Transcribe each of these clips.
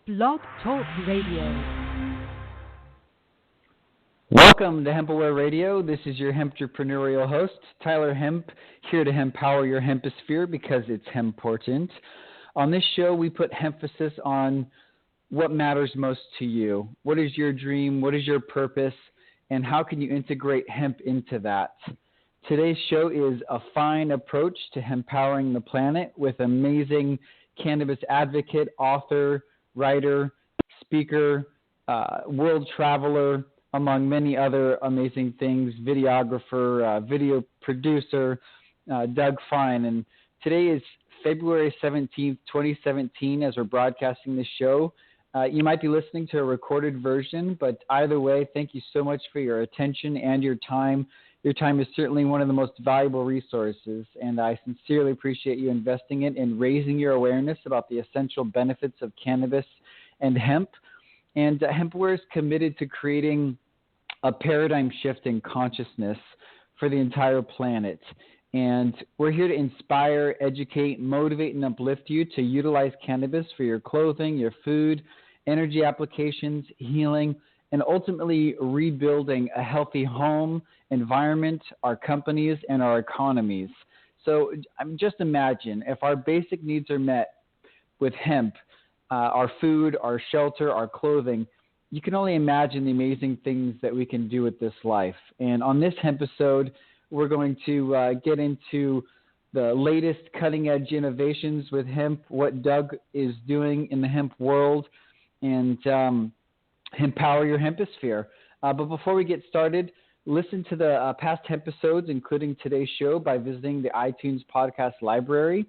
Blog Talk Radio. Welcome to HEMPOWERING Radio. This is your hemp-entrepreneurial host, Tyler Hemp, here to empower your hemposphere because it's hemportant. On this show, we put emphasis on what matters most to you. What is your dream? What is your purpose? And how can you integrate hemp into that? Today's show is a fine approach to empowering the planet with amazing cannabis advocate, author, writer, speaker, world traveler, among many other amazing things, videographer, video producer, Doug Fine. And today is February 17th, 2017, as we're broadcasting this show. You might be listening to a recorded version, but either way, thank you so much for your attention and your time. Your time is certainly one of the most valuable resources, and I sincerely appreciate you investing it in raising your awareness about the essential benefits of cannabis and hemp. And HempWare is committed to creating a paradigm shift in consciousness for the entire planet. And we're here to inspire, educate, motivate, and uplift you to utilize cannabis for your clothing, your food, energy applications, healing, and ultimately rebuilding a healthy home, environment, our companies, and our economies. So just imagine if our basic needs are met with hemp, our food, our shelter, our clothing, you can only imagine the amazing things that we can do with this life. And on this hemp episode, we're going to get into the latest cutting-edge innovations with hemp, what Doug is doing in the hemp world, and empower your hemposphere. But before we get started, listen to the past episodes, including today's show, by visiting the iTunes podcast library.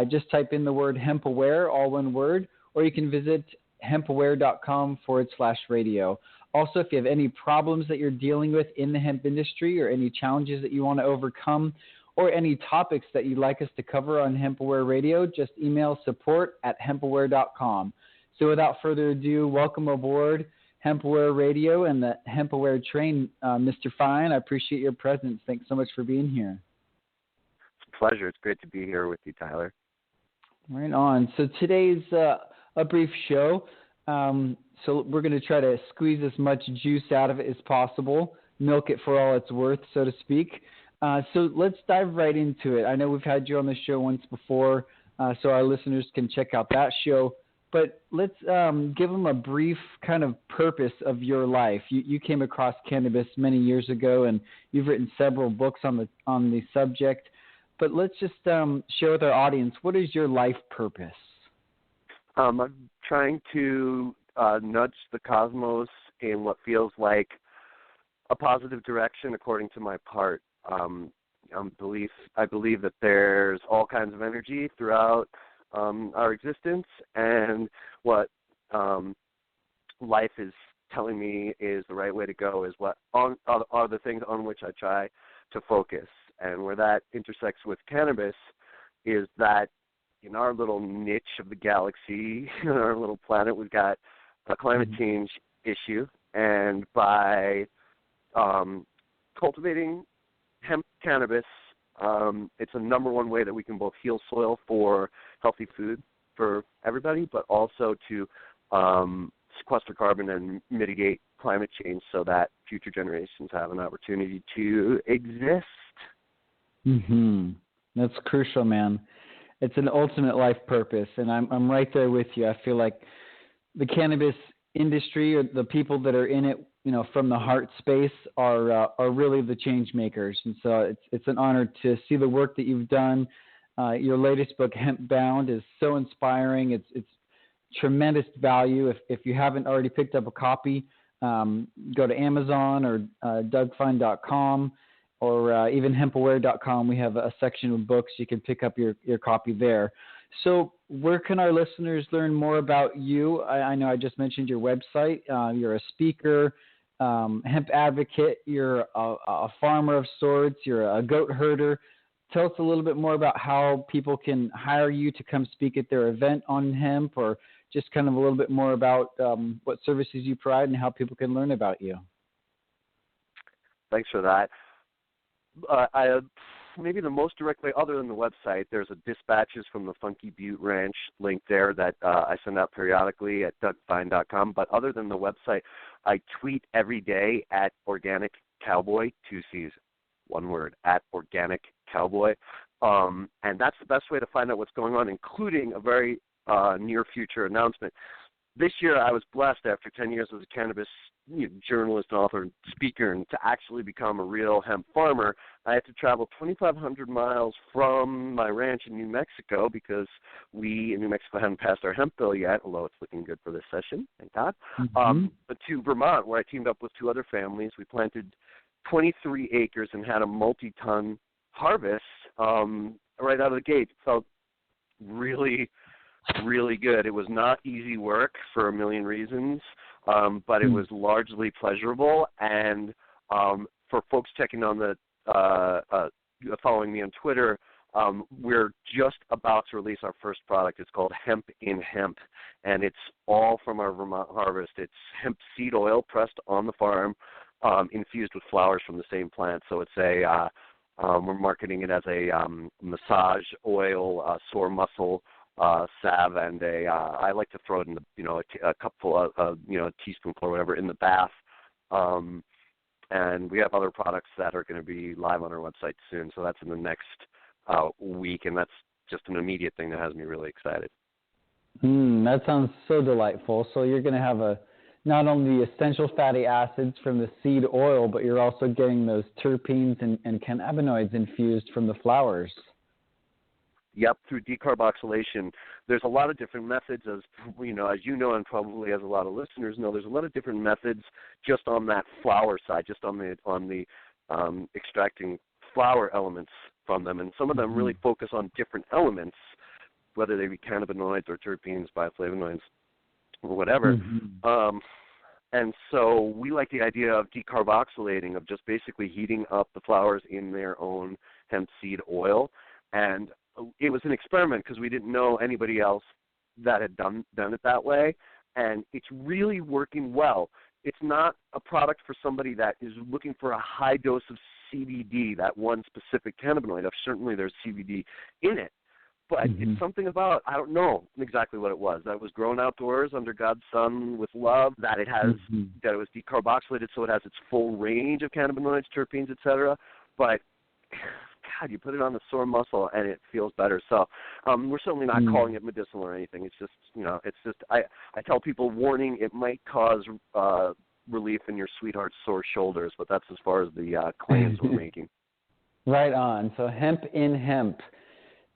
Just type in the word HempAware, all one word, or you can visit hempaware.com/radio. Also, if you have any problems that you're dealing with in the hemp industry or any challenges that you want to overcome or any topics that you'd like us to cover on HempAware Radio, just email support@hempaware.com. So without further ado, welcome aboard HempAware Radio and the HempAware train, Mr. Fine. I appreciate your presence. Thanks so much for being here. It's a pleasure. It's great to be here with you, Tyler. Right on. So today's a brief show. So we're going to try to squeeze as much juice out of it as possible, milk it for all it's worth, so to speak. So let's dive right into it. I know we've had you on the show once before, so our listeners can check out that show. But let's give them a brief kind of purpose of your life. You came across cannabis many years ago, and you've written several books on the subject. But let's just share with our audience, what is your life purpose? I'm trying to nudge the cosmos in what feels like a positive direction according to my part. I believe that there's all kinds of energy throughout our existence, and what life is telling me is the right way to go is what are the things on which I try to focus. And where that intersects with cannabis is that in our little niche of the galaxy, in our little planet, we've got a climate change issue, and by cultivating hemp cannabis, it's a number one way that we can both heal soil for healthy food for everybody, but also to sequester carbon and mitigate climate change so that future generations have an opportunity to exist. That's crucial, man. It's an ultimate life purpose, and I'm right there with you. I feel like the cannabis industry, or the people that are in it, from the heart space, are really the change makers. And so it's an honor to see the work that you've done. Your latest book, Hemp Bound, is so inspiring. It's tremendous value. If you haven't already picked up a copy, go to Amazon or DougFine.com. or even hempaware.com. We have a section of books. You can pick up your copy there. So where can our listeners learn more about you? I know I just mentioned your website. You're a speaker, hemp advocate. You're a farmer of sorts. You're a goat herder. Tell us a little bit more about how people can hire you to come speak at their event on hemp, or just kind of a little bit more about what services you provide and how people can learn about you. Thanks for that. maybe the most direct way, other than the website, there's a dispatches from the Funky Butte Ranch link there that I send out periodically at dougfine.com. But other than the website, I tweet every day at Organic Cowboy, 2 C's, one word, at Organic Cowboy. And that's the best way to find out what's going on, including a very near future announcement. This year I was blessed, after 10 years as a cannabis journalist and author and speaker, and to actually become a real hemp farmer. I had to travel 2,500 miles from my ranch in New Mexico, because we in New Mexico hadn't passed our hemp bill yet, although it's looking good for this session, thank God, but to Vermont, where I teamed up with 2 other families. We planted 23 acres and had a multi-ton harvest right out of the gate. It felt really, really good. It was not easy work for a million reasons, but it was largely pleasurable. And for folks checking on the following me on Twitter, we're just about to release our first product. It's called Hemp in Hemp, and it's all from our Vermont harvest. It's hemp seed oil pressed on the farm, infused with flowers from the same plant. So it's we're marketing it as a massage oil, sore muscle salve, and I like to throw it in a cupful of a teaspoonful or whatever in the bath. And we have other products that are going to be live on our website soon. So that's in the next week, and that's just an immediate thing that has me really excited. That sounds so delightful. So you're going to have not only the essential fatty acids from the seed oil, but you're also getting those terpenes and cannabinoids infused from the flowers. Yep, through decarboxylation. There's a lot of different methods, as you know, and probably as a lot of listeners know. There's a lot of different methods just on that flower side, just on the extracting flower elements from them, and some of them really focus on different elements, whether they be cannabinoids or terpenes, bioflavonoids, or whatever. And so we like the idea of decarboxylating, of just basically heating up the flowers in their own hemp seed oil. And it was an experiment because we didn't know anybody else that had done it that way, and it's really working well. It's not a product for somebody that is looking for a high dose of CBD, that one specific cannabinoid. Certainly there's CBD in it, but it's something about, I don't know exactly what it was, that it was grown outdoors under God's sun with love, that it has that it was decarboxylated so it has its full range of cannabinoids, terpenes, etc. But God, you put it on the sore muscle and it feels better. So we're certainly not calling it medicinal or anything. It's just, I tell people, warning, it might cause relief in your sweetheart's sore shoulders, but that's as far as the claims we're making. Right on. So Hemp in Hemp.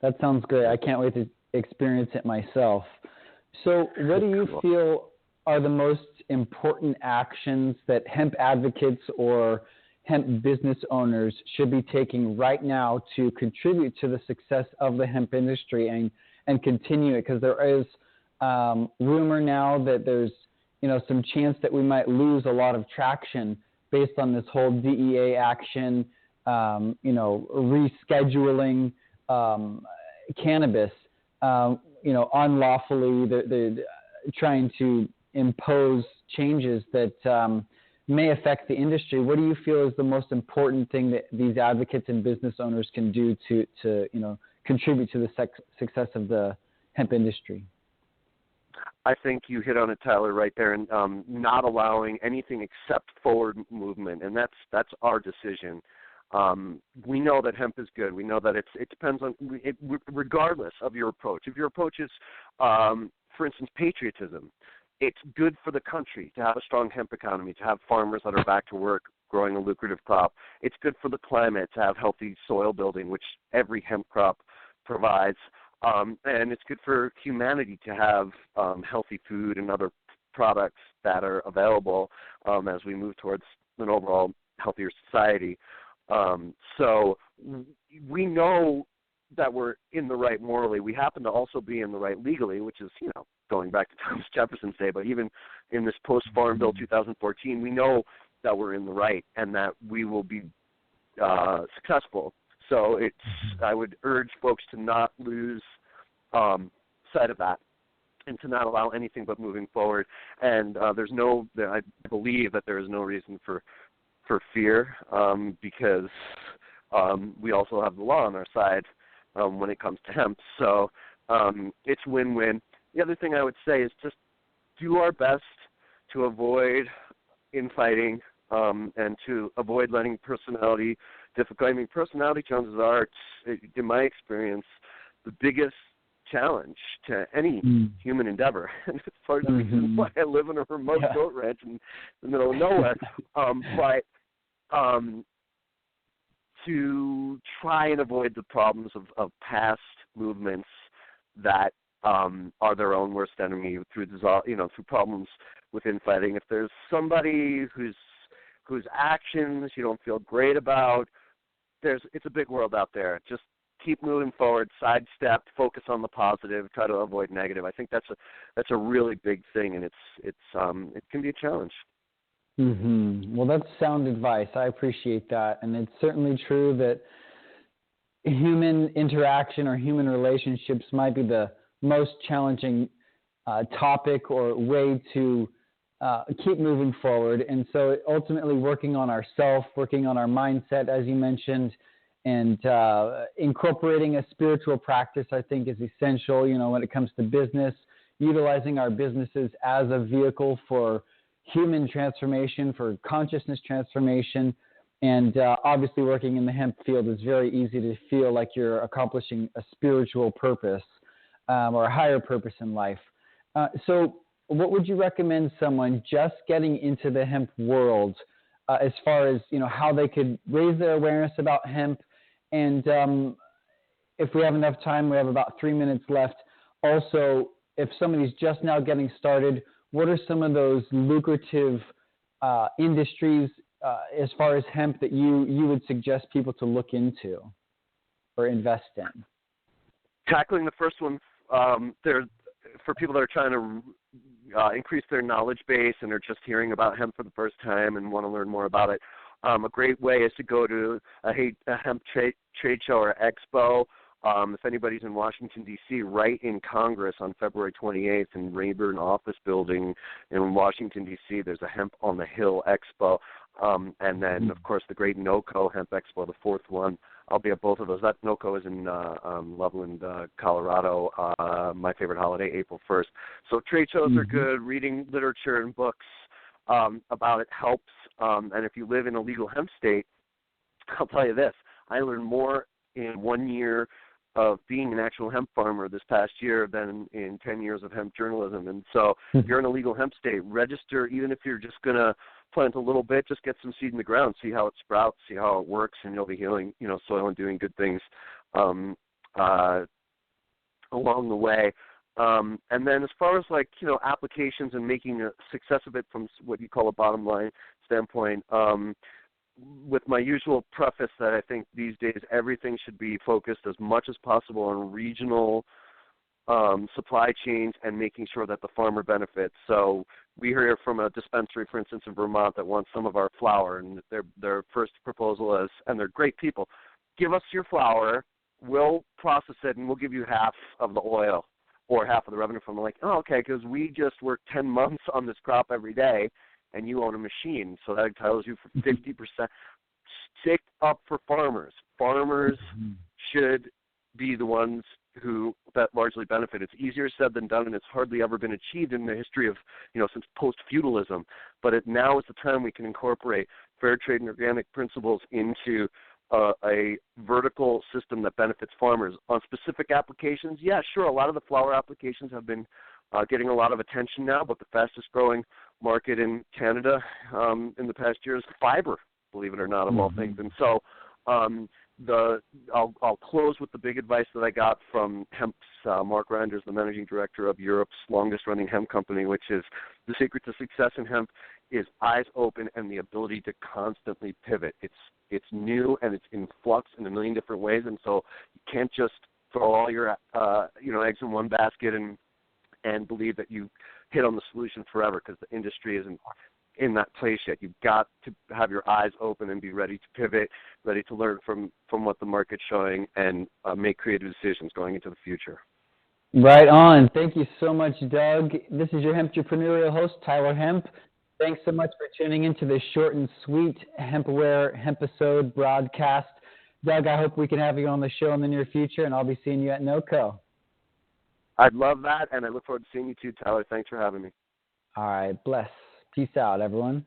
That sounds great. I can't wait to experience it myself. So what do you feel are the most important actions that hemp advocates or hemp business owners should be taking right now to contribute to the success of the hemp industry and continue it? Because there is rumor now that there's some chance that we might lose a lot of traction based on this whole DEA action, rescheduling cannabis, unlawfully. They're trying to impose changes that may affect the industry. What do you feel is the most important thing that these advocates and business owners can do to contribute to the success of the hemp industry? I think you hit on it, Tyler, right there, and not allowing anything except forward movement, and that's our decision. We know that hemp is good. We know that it depends on it, regardless of your approach. If your approach is, for instance, patriotism, it's good for the country to have a strong hemp economy, to have farmers that are back to work growing a lucrative crop. It's good for the climate to have healthy soil building, which every hemp crop provides. And it's good for humanity to have healthy food and other products that are available as we move towards an overall healthier society. So we know that we're in the right morally. We happen to also be in the right legally, which is, going back to Thomas Jefferson's day, but even in this post-Farm Bill 2014, we know that we're in the right and that we will be successful. So I would urge folks to not lose sight of that and to not allow anything but moving forward. And I believe that there is no reason for fear because we also have the law on our side when it comes to hemp. So it's win-win. The other thing I would say is just do our best to avoid infighting and to avoid letting personality difficult. I mean, personality challenges are, in my experience, the biggest challenge to any human endeavor. And it's part of the reason why I live in a remote goat ranch in the middle of nowhere. To try and avoid the problems of past movements that are their own worst enemy through problems with infighting. If there's somebody whose actions you don't feel great about, it's a big world out there. Just keep moving forward, sidestep, focus on the positive, try to avoid negative. I think that's a really big thing, and it can be a challenge. Well, that's sound advice. I appreciate that, and it's certainly true that human interaction or human relationships might be the most challenging topic or way to keep moving forward. And so ultimately working on ourselves, working on our mindset, as you mentioned, and incorporating a spiritual practice, I think, is essential, when it comes to business, utilizing our businesses as a vehicle for human transformation, for consciousness transformation. And obviously working in the hemp field is very easy to feel like you're accomplishing a spiritual purpose or a higher purpose in life. So what would you recommend someone just getting into the hemp world as far as, how they could raise their awareness about hemp? And if we have enough time, we have about 3 minutes left. Also, if somebody's just now getting started, what are some of those lucrative industries as far as hemp that you would suggest people to look into or invest in? Tackling the first one, for people that are trying to increase their knowledge base and are just hearing about hemp for the first time and want to learn more about it, a great way is to go to a hemp trade show or expo. If anybody's in Washington, D.C., right in Congress on February 28th in Rayburn Office Building in Washington, D.C., there's a Hemp on the Hill Expo. And then, of course, the great NOCO Hemp Expo, the fourth one. I'll be at both of those. That NOCO is in Loveland, Colorado, my favorite holiday, April 1st. So trade shows are good. Reading literature and books about it helps. And if you live in a legal hemp state, I'll tell you this, I learned more in 1 year of being an actual hemp farmer this past year than in 10 years of hemp journalism. And so if you're in a legal hemp state, register, even if you're just going to plant a little bit, just get some seed in the ground, see how it sprouts, see how it works, and you'll be healing, soil and doing good things along the way. And then as far as applications and making a success of it from what you call a bottom line standpoint, with my usual preface that I think these days everything should be focused as much as possible on regional supply chains and making sure that the farmer benefits. So we hear from a dispensary, for instance, in Vermont that wants some of our flower, and their first proposal is, and they're great people, give us your flower, we'll process it, and we'll give you half of the oil or half of the revenue from it. Like, oh, okay, because we just work 10 months on this crop every day, and you own a machine, so that entitles you for 50%. Stick up for farmers. Farmers should be the ones that largely benefit. It's easier said than done, and it's hardly ever been achieved in the history of, since post-feudalism. But now is the time we can incorporate fair trade and organic principles into a vertical system that benefits farmers. On specific applications, yeah, sure, a lot of the flower applications have been getting a lot of attention now, but the fastest growing market in Canada in the past year is fiber, believe it or not, of all things. And so I'll close with the big advice that I got from Hemp's Mark Reinders, the managing director of Europe's longest running hemp company, which is the secret to success in hemp is eyes open and the ability to constantly pivot. It's new and it's in flux in a million different ways, and so you can't just throw all your eggs in one basket and believe that you hit on the solution forever, because the industry isn't in that place yet. You've got to have your eyes open and be ready to pivot, ready to learn from what the market's showing, and make creative decisions going into the future. Right on. Thank you so much, Doug. This is your Hemptrepreneurial host, Tyler Hemp. Thanks so much for tuning into this short and sweet HempAware Hempisode broadcast. Doug, I hope we can have you on the show in the near future, and I'll be seeing you at NoCo. I'd love that, and I look forward to seeing you too, Tyler. Thanks for having me. All right, bless. Peace out, everyone.